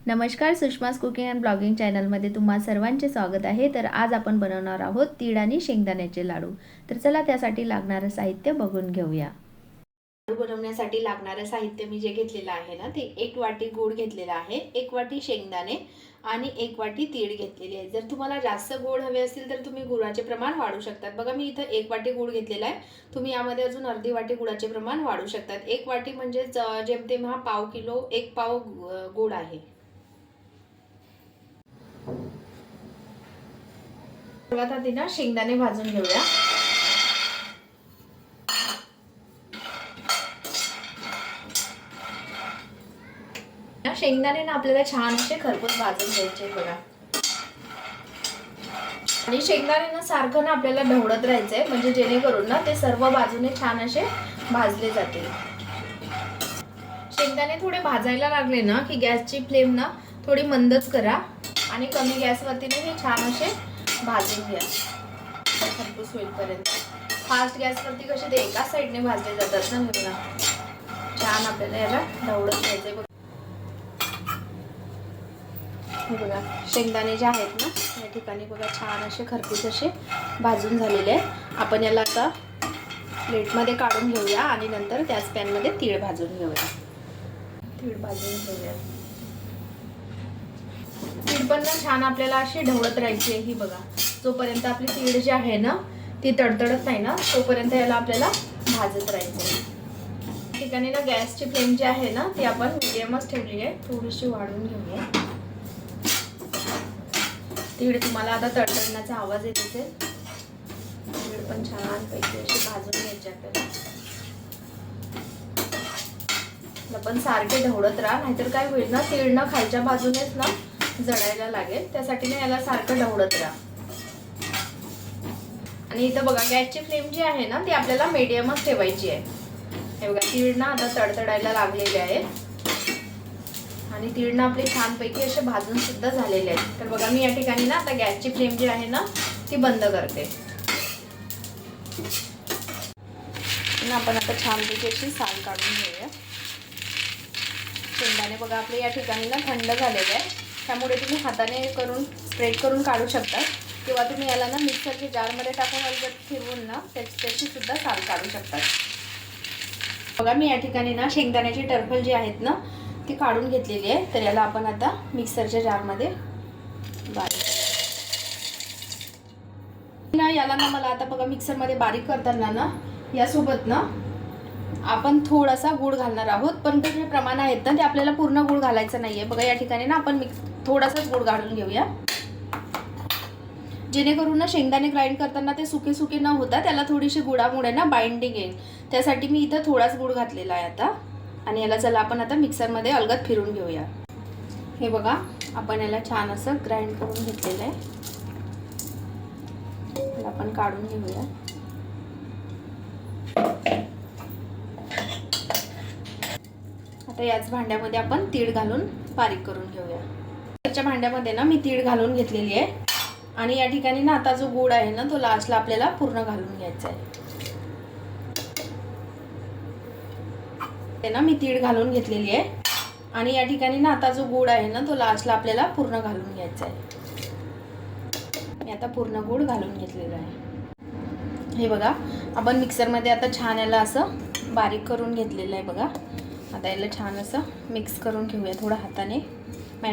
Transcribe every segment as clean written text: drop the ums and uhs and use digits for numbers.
नमस्कार, सुषमास cooking and blogging चॅनलमध्ये तुम्हा सर्वांचे स्वागत आहे। तर आज आपण बनवणार आहोत तीळ आणि शेंगदाण्याचे लाडू। तर चला त्यासाठी लागणारे साहित्य बघून घेऊया। लाडू बनवण्यासाठी लागणारे साहित्य मी जे घेतलेलं आहे ना ते 1 वाटी गूळ घेतलेला आहे, 1 वाटी शेंगदाणे आणि 1 वाटी तीळ घेतलेली आहे। जर तुम्हाला जास्त गोड हवे असतील तर तुम्ही गुळाचे प्रमाण वाढवू शकतात। बघा मी इथं 1 वाटी गूळ घेतलेला आहे, तुम्ही यामध्ये अजून अर्धी वाटी गुळाचे प्रमाण वाढवू शकतात। 1 वाटी म्हणजे जेमतेम हा पाव किलो 1 पाव गूळ आहे। सर्वात आधी ना शेंगदाणे भाजून घेऊया। शेंगदाणे ना आपल्याला छान असे खरपूस भाजून घ्यायचे बघा। आणि शेंगदाणे ना सारखं ना आपल्याला ढवळत राहायचंय, म्हणजे जेणेकरून ना ते सर्व बाजूने छान असे भाजले जातील। शेंगदाणे थोडे भाजायला लागले ना की गॅसची फ्लेम ना थोडी मंदच करा आणि कमी गॅसवरती हे छान असे भाजून घ्या खरपूस होईपर्यंत। फास्ट गॅसवरती कसे ते एका साइडने भाजले जातात ना, बघा छान आपल्याला याला ढवळत घ्यायचंय। हे बघा शेंगदाणे जे आहेत ना या ठिकाणी बघा छान असे खरपूस असे भाजून झालेले आहे। आपण याला आता प्लेटमध्ये काढून घेऊया आणि नंतर त्याच पॅनमध्ये तीळ भाजून घेऊया। तीळ भाजून घेऊया। तीळ पण ना छान आपल्याला अशी ढवळत राहायची आहे। ही बघा जोपर्यंत आपली तीळ जी आहे ना ती तडतडत नाही ना तोपर्यंत याला आपल्याला भाजत राहायचं। ठिकाणी ना गॅसची फ्लेम जी आहे ना ती आपण मीडियमच ठेवली आहे, थोडीशी वाढवून घेऊया। तीळ तुम्हाला आता तडतडण्याचा आवाज येत असेल। तीळ पण छान पैकी अशी भाजून घ्यायची आपल्याला। आपण सारखे ढवळत राहा, नाहीतर काय होईल ना तीळ ना खालच्या बाजूनेच ना जळायला लागेल, त्यासाठी ना याला सारखं ढवळत राहा। आणि इथं बघा गॅसची फ्लेम जी आहे ना ती आपल्याला मीडियमच ठेवायची आहे। हे बघा तीळ ना आता तडतडायला लागलेले आहेत आणि तीळ ना आपले छानपैकी असे भाजून सुद्धा झालेले आहेत। तर बघा मी या ठिकाणी ना आता गॅसची फ्लेम जी आहे ना ती बंद करते। आपण आता छानपैकी अशी साल काढून घेऊया। शेंगदाणे बघा आपले या ठिकाणी ना थंड झालेले आहे, त्यामुळे तुम्ही हाताने करून स्प्रेड करून काढू शकता किंवा तुम्ही याला ना मिक्सरच्या जारमध्ये टाकून अलगद फिरवून ना त्याची सुद्धा साल काढू शकतात। बघा मी या ठिकाणी ना शेंगदाण्याची टरफल जी आहेत ना ती काढून घेतलेली आहे। तर याला आपण आता मिक्सरच्या जारमध्ये बारीक ना याला ना मला आता बघा मिक्सरमध्ये बारीक करताना ना यासोबत ना आपण थोडासा गूळ घालणार आहोत, पण ते जे प्रमाण आहेत ना ते आपल्याला पूर्ण गूळ घालायचं नाहीये। बघा या ठिकाणी ना आपण थोडासाच गूळ घालून घेऊया, जेणेकरून ना शेंगदाणे ग्राइंड करताना ते सुके सुके न होता त्याला थोडीशी गुळामुळे ना बाइंडिंग येईल, त्यासाठी मी इथं थोडाच गूळ घातलेला आहे आता। आणि याला चला आपण आता मिक्सरमध्ये अलगद फिरून घेऊया। हे बघा आपण याला छान असं ग्राइंड करून घेतलेलं आहे, याला आपण काढून घेऊया। आता याच भांड्यामध्ये आपण तीळ घालून बारीक करून घेऊया। त्याच्या भांड्यामध्ये ना मी तीळ घालून घेतलेली आहे आणि या ठिकाणी ना आता जो गूळ आहे ना तो लास्टला आपल्याला पूर्ण घालून घ्यायचा आहे। ते ना मी तीळ घालून घेतलेली आहे आणि या ठिकाणी ना आता जो गूळ आहे ना तो लास्टला आपल्याला पूर्ण घालून घ्यायचा आहे। मी आता पूर्ण गूळ घालून घेतलेला आहे। हे बघा आपण मिक्सरमध्ये आता छान याला असं बारीक करून घेतलेलं आहे। बघा आता याला छान असं मिक्स करून घेऊया थोडं हाताने।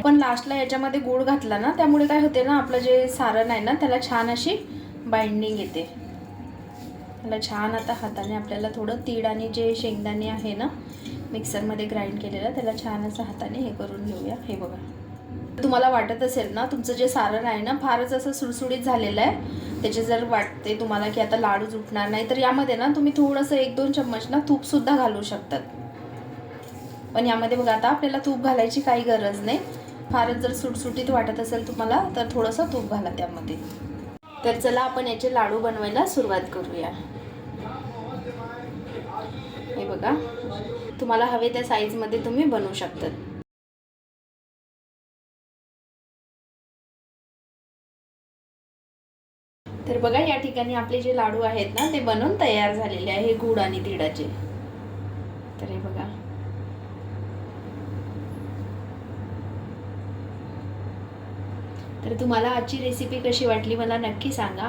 पण लास्टला याच्यामध्ये गूळ घातला ना त्यामुळे काय होते ना आपलं जे सारण आहे ना त्याला छान अशी बाइंडिंग येते। त्याला छान आता हाताने आपल्याला थोडं तीळ आणि जे शेंगदाणे आहे ना मिक्सरमध्ये ग्राइंड केलेलं त्याला छान असं हाताने हे करून घेऊया। हे बघा तुम्हाला वाटत असेल ना तुमचं जे सारण आहे ना फारच असं सुळसुळीत झालेलं आहे, त्याचे जर वाटते तुम्हाला की आता लाडू जुटणार नाही तर यामध्ये ना तुम्ही थोडंसं 1-2 चम्मच ना तूप सुद्धा घालू शकतात। पण यामध्ये बघा आता आपल्याला तूप घालायची काही गरज नाही, फारच जर सुटसुटीत वाटत असेल तुम्हाला तर थोडंसं तूप घाला त्यामध्ये। तर चला आपण याचे लाडू बनवायला सुरुवात करूया। हे बघा तुम्हाला हवे त्या साईजमध्ये तुम्ही बनवू शकतात। तर बघा या ठिकाणी आपले जे लाडू आहेत ना ते बनवून तयार झालेले आहे गूळ आणि तिळाचे। तर हे बघा तर तुम्हाला आजची रेसिपी कशी वाटली मला नक्की सांगा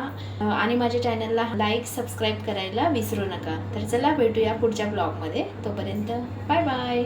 आणि माझ्या चॅनलला लाईक सबस्क्राईब करायला विसरू नका. तर चला भेटूया पुढच्या ब्लॉगमध्ये. तोपर्यंत बाय बाय.